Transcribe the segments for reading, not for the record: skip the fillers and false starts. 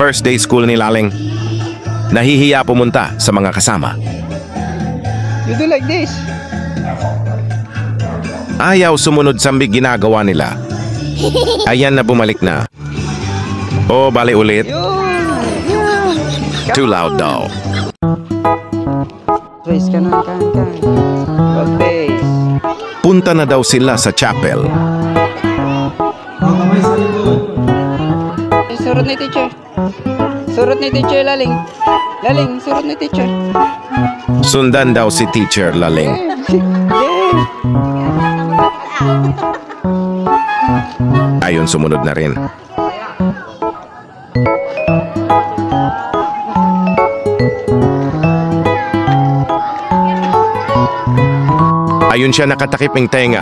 first day school ni Laling. Nahihiya pumunta sa mga kasama. You do like this. Ayaw sumunod sa ginagawa nila. Ayan na bumalik na. Oh, bali ulit. Too loud daw. Race ka na, kan. Good face. Punta na daw sila sa chapel. Surot ni teacher. Surot ni teacher, Laling. Laling, surot ni teacher. Sundan daw si Teacher Laling. Ayon sumunod na rin. Ayun siya nakatakip ng tenga.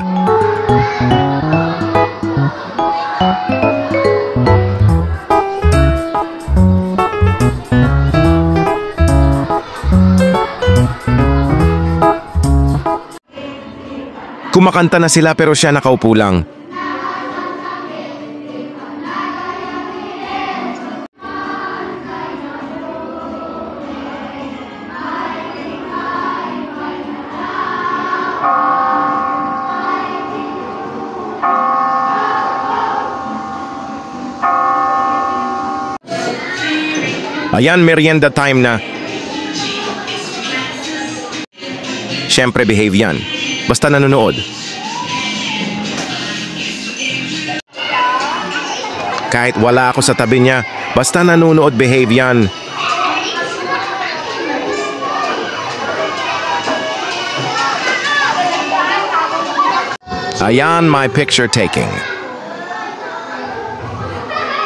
Kumakanta na sila pero siya nakaupo lang. Ayan, merienda time na. Siyempre, behave yan. Basta nanonood. Kahit wala ako sa tabi niya, basta nanonood, behave yan. Ayan, my picture taking.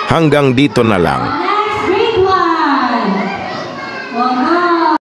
Hanggang dito na lang.